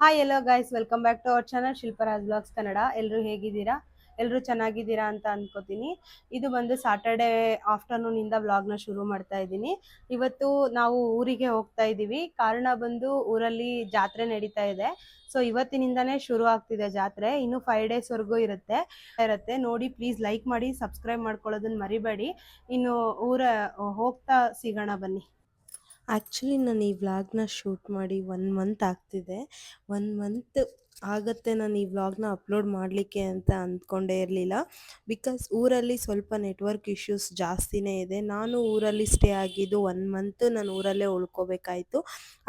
Hi hello guys, welcome back to our channel Shilparaj blogs Kannada. ಎಲ್ಲರೂ ಹೇಗಿದ್ದೀರಾ? ಎಲ್ಲರೂ ಚೆನ್ನಾಗಿದ್ದೀರಾ ಅಂತ ಅನ್ಕೋತೀನಿ. ಇದು ಬಂದು ಸಾಟರ್ಡೆ ಆಫ್ಟರ್ನೂನ್ ಇಂದ ವ್ಲಾಗ್ನ ಶುರು ಮಾಡ್ತಾ ಇದ್ದೀನಿ. ಇವತ್ತು ನಾವು ಊರಿಗೆ ಹೋಗ್ತಾ ಇದ್ದೀವಿ. ಕಾರಣ ಬಂದು ಊರಲ್ಲಿ ಜಾತ್ರೆ ನಡೀತಾ ಇದೆ. ಸೊ ಇವತ್ತಿನಿಂದಾನೇ ಶುರು ಆಗ್ತಿದೆ ಜಾತ್ರೆ. ಇನ್ನು 5 ಡೇಸ್ ವರೆಗೂ ಇರುತ್ತೆ ನೋಡಿ. ಪ್ಲೀಸ್ ಲೈಕ್ ಮಾಡಿ, ಸಬ್ಸ್ಕ್ರೈಬ್ ಮಾಡ್ಕೊಳ್ಳೋದನ್ನ ಮರಿಬೇಡಿ. ಇನ್ನು ಹೋಗ್ತಾ ಸಿಗೋಣ ಬನ್ನಿ. ಆ್ಯಕ್ಚುಲಿ ನಾನು ಈ ವ್ಲಾಗ್ನ ಶೂಟ್ ಮಾಡಿ 1 ಮಂತ್ ಆಗ್ತಿದೆ. 1 ಮಂತ್ ಆಗುತ್ತೆ ನಾನು ಈ ವ್ಲಾಗ್ನ ಅಪ್ಲೋಡ್ ಮಾಡಲಿಕ್ಕೆ ಅಂತ ಅಂದ್ಕೊಂಡೇ ಇರಲಿಲ್ಲ. ಬಿಕಾಸ್ ಊರಲ್ಲಿ ಸ್ವಲ್ಪ ನೆಟ್ವರ್ಕ್ ಇಶ್ಯೂಸ್ ಜಾಸ್ತಿನೇ ಇದೆ. ನಾನು ಊರಲ್ಲಿ ಸ್ಟೇ ಆಗಿದ್ದು 1 ಮಂತ್ ನಾನು ಊರಲ್ಲೇ ಉಳ್ಕೋಬೇಕಾಯಿತು.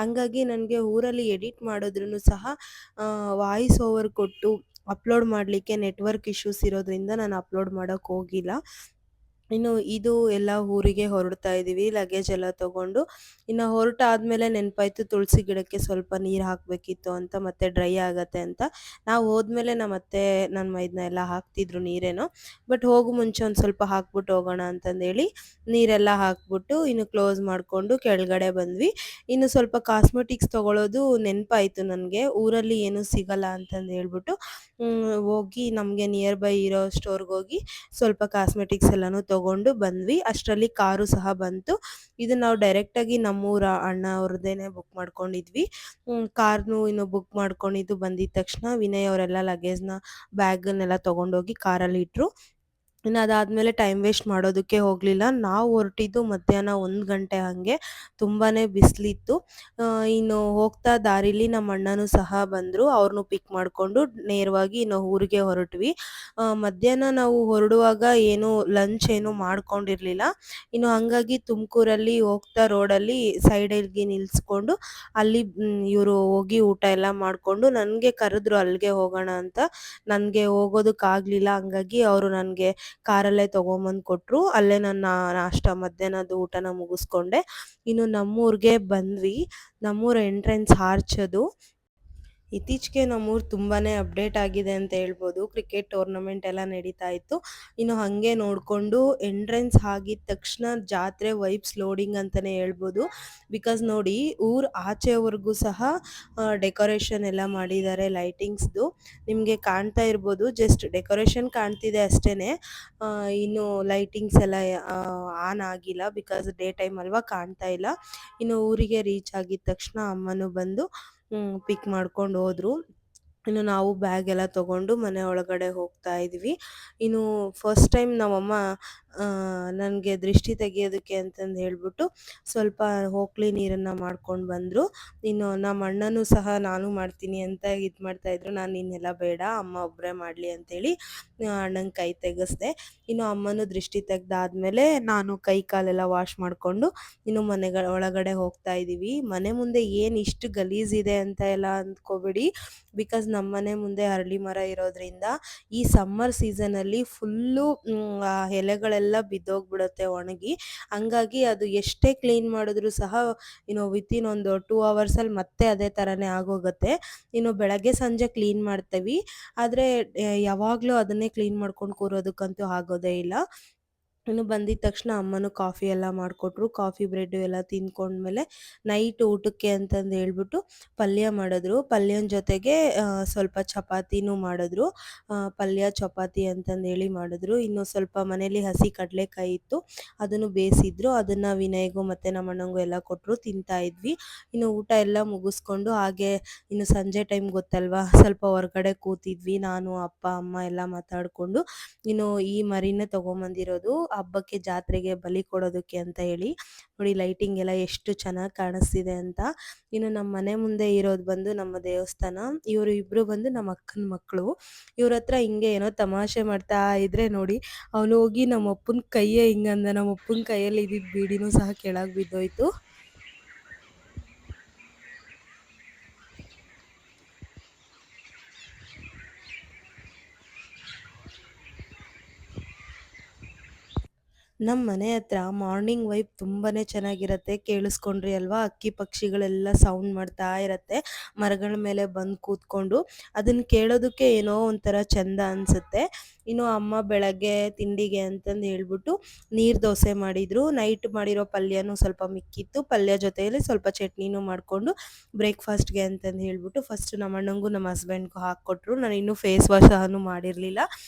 ಹಂಗಾಗಿ ನನಗೆ ಊರಲ್ಲಿ ಎಡಿಟ್ ಮಾಡಿದ್ರೂ ಸಹ ವಾಯ್ಸ್ ಓವರ್ ಕೊಟ್ಟು ಅಪ್ಲೋಡ್ ಮಾಡಲಿಕ್ಕೆ ನೆಟ್ವರ್ಕ್ ಇಶ್ಯೂಸ್ ಇರೋದ್ರಿಂದ ನಾನು ಅಪ್ಲೋಡ್ ಮಾಡೋಕ್ಕೆ ಹೋಗಿಲ್ಲ. ಇನ್ನು ಇದು ಎಲ್ಲ ಊರಿಗೆ ಹೊರಡ್ತಾ ಇದ್ದೀವಿ, ಲಗೇಜ್ ಎಲ್ಲ ತಗೊಂಡು. ಇನ್ನು ಹೊರಟಾದ್ಮೇಲೆ ನೆನಪಾಯ್ತು ತುಳಸಿ ಗಿಡಕ್ಕೆ ಸ್ವಲ್ಪ ನೀರು ಹಾಕಬೇಕಿತ್ತು ಅಂತ, ಮತ್ತೆ ಡ್ರೈ ಆಗತ್ತೆ ಅಂತ. ನಾವು ಹೋದ್ಮೇಲೆ ನಮ್ಮತ್ತೆ ನನ್ನ ಮೈದನ ಎಲ್ಲ ಹಾಕ್ತಿದ್ರು ನೀರೇನೋ. ಬಟ್ ಹೋಗೋ ಮುಂಚೆ ಒಂದು ಸ್ವಲ್ಪ ಹಾಕ್ಬಿಟ್ಟು ಹೋಗೋಣ ಅಂತಂದೇಳಿ ನೀರೆಲ್ಲ ಹಾಕ್ಬಿಟ್ಟು ಇನ್ನು ಕ್ಲೋಸ್ ಮಾಡಿಕೊಂಡು ಕೆಳಗಡೆ ಬಂದ್ವಿ. ಇನ್ನು ಸ್ವಲ್ಪ ಕಾಸ್ಮೆಟಿಕ್ಸ್ ತೊಗೊಳ್ಳೋದು ನೆನಪಾಯಿತು ನನಗೆ, ಊರಲ್ಲಿ ಏನೂ ಸಿಗಲ್ಲ ಅಂತಂದು ಹೇಳ್ಬಿಟ್ಟು ಹೋಗಿ ನಮಗೆ ನಿಯರ್ ಬೈ ಇರೋ ಸ್ಟೋರ್ಗೆ ಹೋಗಿ ಸ್ವಲ್ಪ ಕಾಸ್ಮೆಟಿಕ್ಸ್ ಎಲ್ಲನೂ ತೊಗೊಂಡು ಬಂದ್ವಿ. ಅಷ್ಟರಲ್ಲಿ ಕಾರು ಸಹ ಬಂತು. ಇದು ನಾವು ಡೈರೆಕ್ಟಾಗಿ ನಮ್ಮೂರ ಅಣ್ಣ ಅವ್ರದ್ದೇನೆ ಬುಕ್ ಮಾಡ್ಕೊಂಡಿದ್ವಿ. ಕಾರ್ನು ಇನ್ನು ಬುಕ್ ಮಾಡ್ಕೊಂಡಿದ್ದು ಬಂದಿದ ತಕ್ಷಣ ವಿನಯ್ ಅವರೆಲ್ಲ ಲಗೇಜ್ನ ಬ್ಯಾಗನ್ನೆಲ್ಲ ತೊಗೊಂಡೋಗಿ ಕಾರಲ್ಲಿ ಇಟ್ಟರು. ಇನ್ನು ಅದಾದಮೇಲೆ ಟೈಮ್ ವೇಸ್ಟ್ ಮಾಡೋದಕ್ಕೆ ಹೋಗಲಿಲ್ಲ. ನಾವು ಹೊರಟಿದ್ದು ಮಧ್ಯಾಹ್ನ 1 ಗಂಟೆ ಹಾಗೆ. ತುಂಬಾ ಬಿಸಿಲಿತ್ತು. ಇನ್ನು ಹೋಗ್ತಾ ದಾರಿಲಿ ನಮ್ಮ ಅಣ್ಣನೂ ಸಹ ಬಂದರು. ಅವ್ರನ್ನೂ ಪಿಕ್ ಮಾಡಿಕೊಂಡು ನೇರವಾಗಿ ಇನ್ನು ಊರಿಗೆ ಹೊರಟ್ವಿ. ಮಧ್ಯಾಹ್ನ ನಾವು ಹೊರಡುವಾಗ ಏನು ಲಂಚ್ ಏನು ಮಾಡ್ಕೊಂಡಿರಲಿಲ್ಲ. ಇನ್ನು ಹಾಗಾಗಿ ತುಮಕೂರಲ್ಲಿ ಹೋಗ್ತಾ ರೋಡಲ್ಲಿ ಸೈಡಿಗೆ ನಿಲ್ಲಿಸ್ಕೊಂಡು ಅಲ್ಲಿ ಇವರು ಹೋಗಿ ಊಟ ಎಲ್ಲ ಮಾಡಿಕೊಂಡು ನನಗೆ ಕರೆದ್ರು ಅಲ್ಲಿಗೆ ಹೋಗೋಣ ಅಂತ. ನನಗೆ ಹೋಗೋದಕ್ಕಾಗಲಿಲ್ಲ. ಹಂಗಾಗಿ ಅವರು ನನಗೆ ಕಾರಲ್ಲೇ ತೊಗೊಂಬಂದು ಕೊಟ್ಟರು. ಅಲ್ಲೇ ನನ್ನ ನಾಷ್ಟ ಮಧ್ಯಾಹ್ನದ ಊಟನ ಮುಗಿಸ್ಕೊಂಡೆ. ಇನ್ನು ನಮ್ಮೂರಿಗೆ ಬಂದ್ವಿ. ನಮ್ಮೂರ ಎಂಟ್ರೆನ್ಸ್ ಆರ್ಚ್ ಅದು. ಇತ್ತೀಚೆಗೆ ನಮ್ಮೂರು ತುಂಬಾ ಅಪ್ಡೇಟ್ ಆಗಿದೆ ಅಂತ ಹೇಳ್ಬೋದು. ಕ್ರಿಕೆಟ್ ಟೂರ್ನಮೆಂಟ್ ಎಲ್ಲ ನಡೀತಾ ಇತ್ತು. ಇನ್ನು ಹಾಗೆ ನೋಡಿಕೊಂಡು ಎಂಟ್ರೆನ್ಸ್ ಆಗಿದ ತಕ್ಷಣ ಜಾತ್ರೆ ವೈಬ್ಸ್ ಲೋಡಿಂಗ್ ಅಂತಲೇ ಹೇಳ್ಬೋದು. ಬಿಕಾಸ್ ನೋಡಿ, ಊರು ಆಚೆವರೆಗೂ ಸಹ ಡೆಕೋರೇಷನ್ ಎಲ್ಲ ಮಾಡಿದ್ದಾರೆ ಲೈಟಿಂಗ್ಸ್ದು. ನಿಮಗೆ ಕಾಣ್ತಾ ಇರ್ಬೋದು, ಜಸ್ಟ್ ಡೆಕೋರೇಷನ್ ಕಾಣ್ತಿದೆ ಅಷ್ಟೇ. ಇನ್ನು ಲೈಟಿಂಗ್ಸ್ ಎಲ್ಲ ಆನ್ ಆಗಿಲ್ಲ, ಬಿಕಾಸ್ ಡೇ ಟೈಮ್ ಅಲ್ವಾ, ಕಾಣ್ತಾ ಇಲ್ಲ. ಇನ್ನು ಊರಿಗೆ ರೀಚ್ ಆಗಿದ ತಕ್ಷಣ ಅಮ್ಮನೂ ಬಂದು ಪಿಕ್ ಮಾಡ್ಕೊಂಡು ಹೋದ್ರು. ಇನ್ನು ನಾವು ಬ್ಯಾಗ್ ಎಲ್ಲ ತೊಗೊಂಡು ಮನೆ ಒಳಗಡೆ ಹೋಗ್ತಾ ಇದ್ವಿ. ಇನ್ನು ಫಸ್ಟ್ ಟೈಮ್ ನಮ್ಮಮ್ಮ ನನಗೆ ದೃಷ್ಟಿ ತೆಗಿಯೋದಕ್ಕೆ ಅಂತಂದು ಹೇಳ್ಬಿಟ್ಟು ಸ್ವಲ್ಪ ಹೋಕ್ಲಿ ನೀರನ್ನು ಮಾಡ್ಕೊಂಡು ಬಂದರು. ಇನ್ನು ನಮ್ಮ ಅಣ್ಣನೂ ಸಹ ನಾನು ಮಾಡ್ತೀನಿ ಅಂತ ಇದು ಮಾಡ್ತಾಯಿದ್ರು. ನಾನು ಇನ್ನೆಲ್ಲ ಬೇಡ, ಅಮ್ಮ ಒಬ್ಬರೇ ಮಾಡಲಿ ಅಂತೇಳಿ ಅಣ್ಣನ ಕೈ ತೆಗೆಸ್ದೆ. ಇನ್ನು ಅಮ್ಮನೂ ದೃಷ್ಟಿ ತೆಗೆದಾದ್ಮೇಲೆ ನಾನು ಕೈ ಕಾಲೆಲ್ಲ ವಾಶ್ ಮಾಡಿಕೊಂಡು ಇನ್ನು ಒಳಗಡೆ ಹೋಗ್ತಾ ಇದ್ದೀವಿ. ಮನೆ ಮುಂದೆ ಏನು ಇಷ್ಟು ಗಲೀಜಿದೆ ಅಂತ ಎಲ್ಲ ಅಂದ್ಕೋಬೇಡಿ. ಬಿಕಾಸ್ ನಮ್ಮ ಮನೆ ಮುಂದೆ ಅರಳಿ ಮರ ಇರೋದ್ರಿಂದ ಈ ಸಮ್ಮರ್ ಸೀಸನಲ್ಲಿ ಫುಲ್ಲು ಎಲೆಗಳೆಲ್ಲ ಬಿದ್ದೋಗ್ಬಿಡುತ್ತೆ ಒಣಗಿ. ಹಂಗಾಗಿ ಅದು ಎಷ್ಟೇ ಕ್ಲೀನ್ ಮಾಡಿದ್ರೂ ಸಹ ವಿತಿನ್ ಒಂದು 2 ಅವರ್ಸಲ್ಲಿ ಮತ್ತೆ ಅದೇ ಥರನೇ ಆಗೋಗುತ್ತೆ. ಇನ್ನು ಬೆಳಗ್ಗೆ ಸಂಜೆ ಕ್ಲೀನ್ ಮಾಡ್ತೀವಿ, ಆದರೆ ಯಾವಾಗಲೂ ಅದನ್ನೇ ಕ್ಲೀನ್ ಮಾಡ್ಕೊಂಡು ಕೂರೋದಕ್ಕಂತೂ ಆಗೋದೇ ಇಲ್ಲ. ಇನ್ನು ಬಂದಿದ ತಕ್ಷಣ ಅಮ್ಮನೂ ಕಾಫಿ ಎಲ್ಲ ಮಾಡಿಕೊಟ್ರು. ಕಾಫಿ ಬ್ರೆಡ್ಡು ಎಲ್ಲ ತಿಂದ್ಕೊಂಡ್ಮೇಲೆ ನೈಟ್ ಊಟಕ್ಕೆ ಅಂತಂದು ಹೇಳ್ಬಿಟ್ಟು ಪಲ್ಯ ಮಾಡಿದ್ರು. ಪಲ್ಯನ ಜೊತೆಗೆ ಸ್ವಲ್ಪ ಚಪಾತಿನೂ ಮಾಡಿದ್ರು. ಪಲ್ಯ ಚಪಾತಿ ಅಂತಂದೇಳಿ ಮಾಡಿದ್ರು. ಇನ್ನು ಸ್ವಲ್ಪ ಮನೇಲಿ ಹಸಿ ಕಡಲೆಕಾಯಿ ಇತ್ತು, ಅದನ್ನು ಬೇಯಿಸಿದ್ರು. ಅದನ್ನು ವಿನಯ್ಗೂ ಮತ್ತು ನಮ್ಮ ಅಣ್ಣಂಗೂ ಎಲ್ಲ ಕೊಟ್ಟರು, ತಿಂತಾ ಇದ್ವಿ. ಇನ್ನು ಊಟ ಎಲ್ಲ ಮುಗಿಸ್ಕೊಂಡು ಹಾಗೆ ಇನ್ನು ಸಂಜೆ ಟೈಮ್ ಗೊತ್ತಲ್ವಾ, ಸ್ವಲ್ಪ ಹೊರಗಡೆ ಕೂತಿದ್ವಿ. ನಾನು ಅಪ್ಪ ಅಮ್ಮ ಎಲ್ಲ ಮಾತಾಡಿಕೊಂಡು ಇನ್ನು ಈ ಮರಿನೇ ತೊಗೊಂಬಂದಿರೋದು ಹಬ್ಬಕ್ಕೆ ಜಾತ್ರೆಗೆ ಬಲಿ ಕೊಡೋದಕ್ಕೆ ಅಂತ ಹೇಳಿ. ನೋಡಿ ಲೈಟಿಂಗ್ ಎಲ್ಲ ಎಷ್ಟು ಚೆನ್ನಾಗಿ ಕಾಣಿಸ್ತಿದೆ ಅಂತ. ಇನ್ನು ನಮ್ಮ ಮನೆ ಮುಂದೆ ಇರೋದು ಬಂದು ನಮ್ಮ ದೇವಸ್ಥಾನ. ಇವರು ಇಬ್ಬರು ಬಂದು ನಮ್ಮ ಅಕ್ಕನ ಮಕ್ಕಳು. ಇವ್ರ ಹತ್ರ ಹಿಂಗೆ ಏನೋ ತಮಾಷೆ ಮಾಡ್ತಾ ಇದ್ರೆ ನೋಡಿ, ಅವನು ಹೋಗಿ ನಮ್ಮ ಅಪ್ಪನ ಕೈಯೇ ಹಿಂಗಂದ. ನಮ್ಮ ಅಪ್ಪನ ಕೈಯಲ್ಲಿ ಇದ್ದಿದ್ದು ಬೀಡಿನೂ ಸಹ ಕೆಳಗೆ ಬಿದ್ದೋಯ್ತು. ನಮ್ಮ ಮನೆ ಹತ್ರ ಮಾರ್ನಿಂಗ್ ವೈಬ್ ತುಂಬಾನೇ ಚೆನ್ನಾಗಿರತ್ತೆ. ಕೇಳಿಸ್ಕೊಂಡ್ರಿ ಅಲ್ವಾ? ಹಕ್ಕಿ ಪಕ್ಷಿಗಳೆಲ್ಲ ಸೌಂಡ್ ಮಾಡ್ತಾ ಇರತ್ತೆ ಮರಗಳ ಮೇಲೆ ಬಂದು ಕೂತ್ಕೊಂಡು. ಅದನ್ನ ಕೇಳೋದಕ್ಕೆ ಏನೋ ಒಂಥರ ಚಂದ ಅನ್ಸುತ್ತೆ. ಇನ್ನು ಅಮ್ಮ ಬೆಳಗ್ಗೆ ತಿಂಡಿಗೆ ಅಂತಂದು ಹೇಳ್ಬಿಟ್ಟು ನೀರು ದೋಸೆ ಮಾಡಿದ್ರು. ನೈಟ್ ಮಾಡಿರೋ ಪಲ್ಯನೂ ಸ್ವಲ್ಪ ಮಿಕ್ಕಿತ್ತು. ಪಲ್ಯ ಜೊತೆಯಲ್ಲಿ ಸ್ವಲ್ಪ ಚಟ್ನಿನೂ ಮಾಡಿಕೊಂಡು ಬ್ರೇಕ್ಫಾಸ್ಟ್ಗೆ ಅಂತಂದು ಹೇಳ್ಬಿಟ್ಟು ಫಸ್ಟ್ ನಮ್ಮ ಅಣ್ಣಂಗೂ ನಮ್ಮ ಹಸ್ಬೆಂಡ್ಗೂ ಹಾಕ್ಕೊಟ್ರು. ನಾನು ಇನ್ನೂ ಫೇಸ್ ವಾಶ್ ಸಹನೂ ಮಾಡಿರಲಿಲ್ಲ.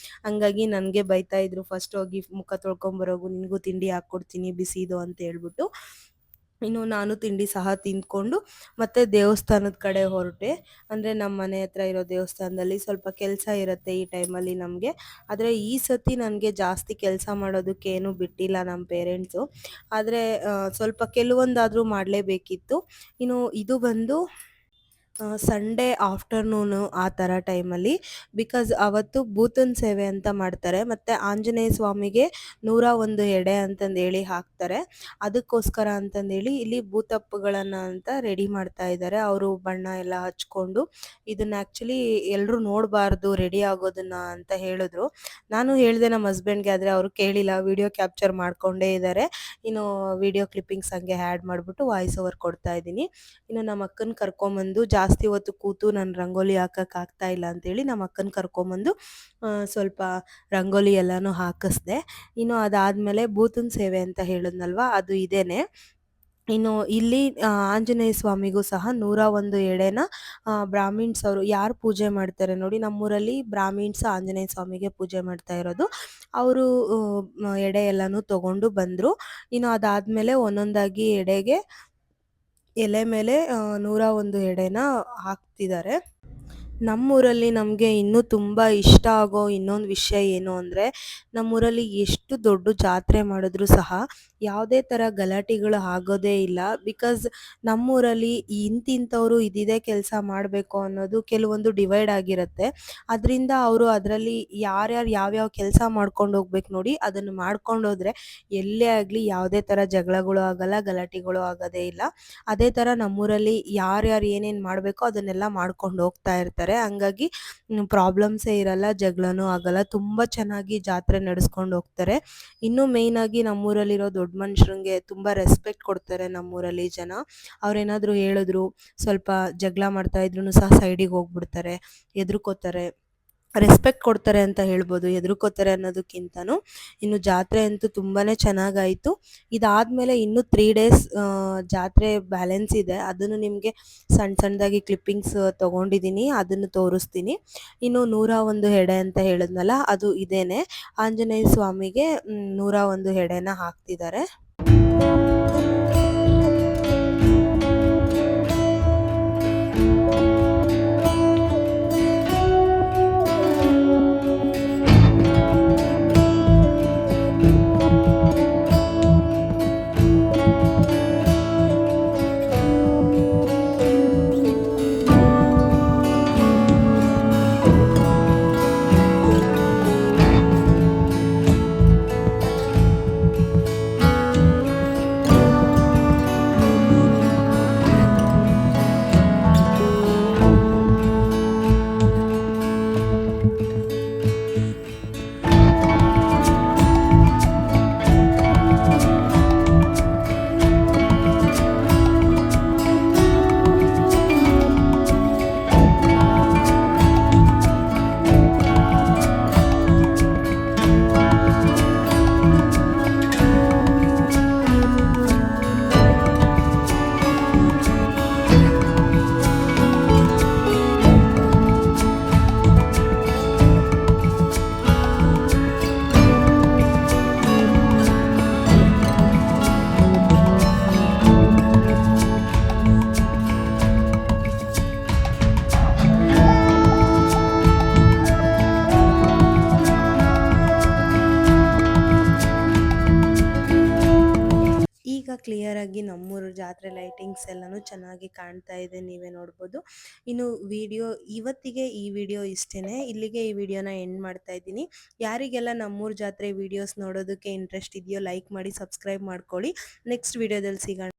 ಹಂಗಾಗಿ ನನಗೆ ಬೈತಾ ಇದ್ರು, ಫಸ್ಟ್ ಹೋಗಿ ಮುಖ ತೊಳ್ಕೊಂಬರೋಗು, ನಿನಗೂ ತಿಂಡಿ ಹಾಕ್ಕೊಡ್ತೀನಿ ಬಿಸಿದು ಅಂತ ಹೇಳ್ಬಿಟ್ಟು. ಇನ್ನು ನಾನು ತಿಂಡಿ ಸಹ ತಿಂದ್ಕೊಂಡು ಮತ್ತೆ ದೇವಸ್ಥಾನದ ಕಡೆ ಹೊರಟೆ. ಅಂದರೆ ನಮ್ಮ ಮನೆ ಹತ್ರ ಇರೋ ದೇವಸ್ಥಾನದಲ್ಲಿ ಸ್ವಲ್ಪ ಕೆಲಸ ಇರುತ್ತೆ ಈ ಟೈಮಲ್ಲಿ ನಮಗೆ. ಆದರೆ ಈ ಸತಿ ನನಗೆ ಜಾಸ್ತಿ ಕೆಲಸ ಮಾಡೋದಕ್ಕೆ ಏನೂ ಬಿಟ್ಟಿಲ್ಲ ನಮ್ಮ ಪೇರೆಂಟ್ಸು. ಆದರೆ ಸ್ವಲ್ಪ ಕೆಲವೊಂದಾದರೂ ಮಾಡಲೇಬೇಕಿತ್ತು. ಇನ್ನು ಇದು ಬಂದು ಸಂಡೇ ಆಫ್ಟರ್ನೂನು ಆ ಥರ ಟೈಮಲ್ಲಿ, ಬಿಕಾಸ್ ಅವತ್ತು ಭೂತನ ಸೇವೆ ಅಂತ ಮಾಡ್ತಾರೆ. ಮತ್ತು ಆಂಜನೇಯ ಸ್ವಾಮಿಗೆ 101 ಎಡೆ ಅಂತಂದೇಳಿ ಹಾಕ್ತಾರೆ. ಅದಕ್ಕೋಸ್ಕರ ಅಂತಂದೇಳಿ ಇಲ್ಲಿ ಭೂತಪ್ಪುಗಳನ್ನು ಅಂತ ರೆಡಿ ಮಾಡ್ತಾ ಇದ್ದಾರೆ. ಅವರು ಬಣ್ಣ ಎಲ್ಲ ಹಚ್ಕೊಂಡು ಇದನ್ನ ಆ್ಯಕ್ಚುಲಿ ಎಲ್ಲರೂ ನೋಡಬಾರ್ದು ರೆಡಿ ಆಗೋದನ್ನ ಅಂತ ಹೇಳಿದ್ರು. ನಾನು ಹೇಳಿದೆ ನಮ್ಮ ಹಸ್ಬೆಂಡ್ಗೆ, ಆದರೆ ಅವರು ಕೇಳಿಲ್ಲ. ವಿಡಿಯೋ ಕ್ಯಾಪ್ಚರ್ ಮಾಡ್ಕೊಂಡೇ ಇದ್ದಾರೆ. ಇನ್ನು ವಿಡಿಯೋ ಕ್ಲಿಪ್ಪಿಂಗ್ಸ್ ಹಂಗೆ ಆ್ಯಡ್ ಮಾಡಿಬಿಟ್ಟು ವಾಯ್ಸ್ ಓವರ್ ಕೊಡ್ತಾ ಇದ್ದೀನಿ. ಇನ್ನು ನಮ್ಮ ಅಕ್ಕನ ಕರ್ಕೊಂಬಂದು ಜಾಸ್ತಿ ಹೊತ್ತು ಕೂತು ನಾನು ರಂಗೋಲಿ ಹಾಕೋಕ್ಕಾಗ್ತಾ ಇಲ್ಲ ಅಂತೇಳಿ ನಮ್ಮ ಅಕ್ಕನ ಕರ್ಕೊಂಬಂದು ಸ್ವಲ್ಪ ರಂಗೋಲಿ ಎಲ್ಲನೂ ಹಾಕಿಸ್ದೆ. ಇನ್ನು ಅದಾದಮೇಲೆ ಭೂತನ ಸೇವೆ ಅಂತ ಹೇಳಿದ್ನಲ್ವ, ಅದು ಇದೇನೆ. ಇನ್ನು ಇಲ್ಲಿ ಆಂಜನೇಯ ಸ್ವಾಮಿಗೂ ಸಹ 101 ಎಡೆನ ಬ್ರಾಹ್ಮಿಣ್ಸ್ ಅವರು ಯಾರು ಪೂಜೆ ಮಾಡ್ತಾರೆ ನೋಡಿ, ನಮ್ಮೂರಲ್ಲಿ ಬ್ರಾಹ್ಮಿಣ್ಸ್ ಆಂಜನೇಯ ಸ್ವಾಮಿಗೆ ಪೂಜೆ ಮಾಡ್ತಾ ಇರೋದು. ಅವರು ಎಡೆ ಎಲ್ಲನೂ ತಗೊಂಡು ಬಂದರು. ಇನ್ನು ಅದಾದಮೇಲೆ ಒಂದೊಂದಾಗಿ ಎಡೆಗೆ ಎಲೆ ಮೇಲೆ 101 ಎಡೆನ ಹಾಕ್ತಿದ್ದಾರೆ. ನಮ್ಮೂರಲ್ಲಿ ನಮಗೆ ಇನ್ನೂ ತುಂಬ ಇಷ್ಟ ಆಗೋ ಇನ್ನೊಂದು ವಿಷಯ ಏನು ಅಂದರೆ, ನಮ್ಮೂರಲ್ಲಿ ಎಷ್ಟು ದೊಡ್ಡ ಜಾತ್ರೆ ಮಾಡಿದ್ರೂ ಸಹ ಯಾವುದೇ ಥರ ಗಲಾಟೆಗಳು ಆಗೋದೇ ಇಲ್ಲ. ಬಿಕಾಸ್ ನಮ್ಮೂರಲ್ಲಿ ಇಂತಿಂಥವ್ರು ಇದಿದೆ ಕೆಲಸ ಮಾಡಬೇಕು ಅನ್ನೋದು ಕೆಲವೊಂದು ಡಿವೈಡ್ ಆಗಿರುತ್ತೆ. ಅದರಿಂದ ಅವರು ಅದರಲ್ಲಿ ಯಾರ್ಯಾರು ಯಾವ್ಯಾವ ಕೆಲಸ ಮಾಡ್ಕೊಂಡು ಹೋಗ್ಬೇಕು ನೋಡಿ, ಅದನ್ನು ಮಾಡ್ಕೊಂಡೋದ್ರೆ ಎಲ್ಲೇ ಆಗಲಿ ಯಾವುದೇ ಥರ ಜಗಳಗಳು ಆಗಲ್ಲ, ಗಲಾಟೆಗಳು ಆಗೋದೇ ಇಲ್ಲ. ಅದೇ ಥರ ನಮ್ಮೂರಲ್ಲಿ ಯಾರ್ಯಾರು ಏನೇನು ಮಾಡಬೇಕೋ ಅದನ್ನೆಲ್ಲ ಮಾಡ್ಕೊಂಡು ಹೋಗ್ತಾ ಇರ್ತಾರೆ. ಹಂಗಾಗಿ ಪ್ರಾಬ್ಲಮ್ಸೇ ಇರಲ್ಲ, ಜಗಳನೂ ಆಗಲ್ಲ. ತುಂಬ ಚೆನ್ನಾಗಿ ಜಾತ್ರೆ ನಡೆಸ್ಕೊಂಡು ಹೋಗ್ತಾರೆ. ಇನ್ನೂ ಮೇಯ್ನಾಗಿ ನಮ್ಮೂರಲ್ಲಿರೋ ದೊಡ್ಡ ಮನುಷ್ಯರಿಗೆ ತುಂಬ ರೆಸ್ಪೆಕ್ಟ್ ಕೊಡ್ತಾರೆ ನಮ್ಮೂರಲ್ಲಿ ಜನ. ಅವ್ರೇನಾದರೂ ಹೇಳಿದ್ರು, ಸ್ವಲ್ಪ ಜಗಳ ಮಾಡ್ತಾ ಇದ್ರೂ ಸಹ ಸೈಡಿಗೆ ಹೋಗ್ಬಿಡ್ತಾರೆ, ಹೆದರ್ಕೋತಾರೆ. ರೆಸ್ಪೆಕ್ಟ್ ಕೊಡ್ತಾರೆ ಅಂತ ಹೇಳ್ಬೋದು, ಹೆದರ್ಕೋತಾರೆ ಅನ್ನೋದಕ್ಕಿಂತನೂ. ಇನ್ನು ಜಾತ್ರೆ ಅಂತೂ ತುಂಬಾ ಚೆನ್ನಾಗಾಯಿತು. ಇದಾದಮೇಲೆ ಇನ್ನೂ 3 ಡೇಸ್ ಜಾತ್ರೆ ಬ್ಯಾಲೆನ್ಸ್ ಇದೆ. ಅದನ್ನು ನಿಮಗೆ ಸಣ್ಣ ಸಣ್ಣದಾಗಿ ಕ್ಲಿಪ್ಪಿಂಗ್ಸ್ ತೊಗೊಂಡಿದ್ದೀನಿ, ಅದನ್ನು ತೋರಿಸ್ತೀನಿ. ಇನ್ನು 101 ಎಡೆ ಅಂತ ಹೇಳಿದ್ನಲ್ಲ, ಅದು ಇದೇನೆ. ಆಂಜನೇಯ ಸ್ವಾಮಿಗೆ 101 ಎಡೆನ ಹಾಕ್ತಿದ್ದಾರೆ. ಈಗ ಕ್ಲಿಯರಾಗಿ ನಮ್ಮೂರು ಜಾತ್ರೆ ಲೈಟಿಂಗ್ಸ್ ಎಲ್ಲನೂ ಚೆನ್ನಾಗಿ ಕಾಣ್ತಾ ಇದೆ, ನೀವೇ ನೋಡ್ಬೋದು. ಇನ್ನು ಇವತ್ತಿಗೆ ಈ ವಿಡಿಯೋ ಇಷ್ಟೇ. ಇಲ್ಲಿಗೆ ಈ ವಿಡಿಯೋನ ಎಂಡ್ ಮಾಡ್ತಾ ಇದ್ದೀನಿ. ಯಾರಿಗೆಲ್ಲ ನಮ್ಮೂರು ಜಾತ್ರೆ ವಿಡಿಯೋಸ್ ನೋಡೋದಕ್ಕೆ ಇಂಟ್ರೆಸ್ಟ್ ಇದೆಯೋ ಲೈಕ್ ಮಾಡಿ, ಸಬ್ಸ್ಕ್ರೈಬ್ ಮಾಡ್ಕೊಳ್ಳಿ. ನೆಕ್ಸ್ಟ್ ವಿಡಿಯೋದಲ್ಲಿ ಸಿಗೋಣ.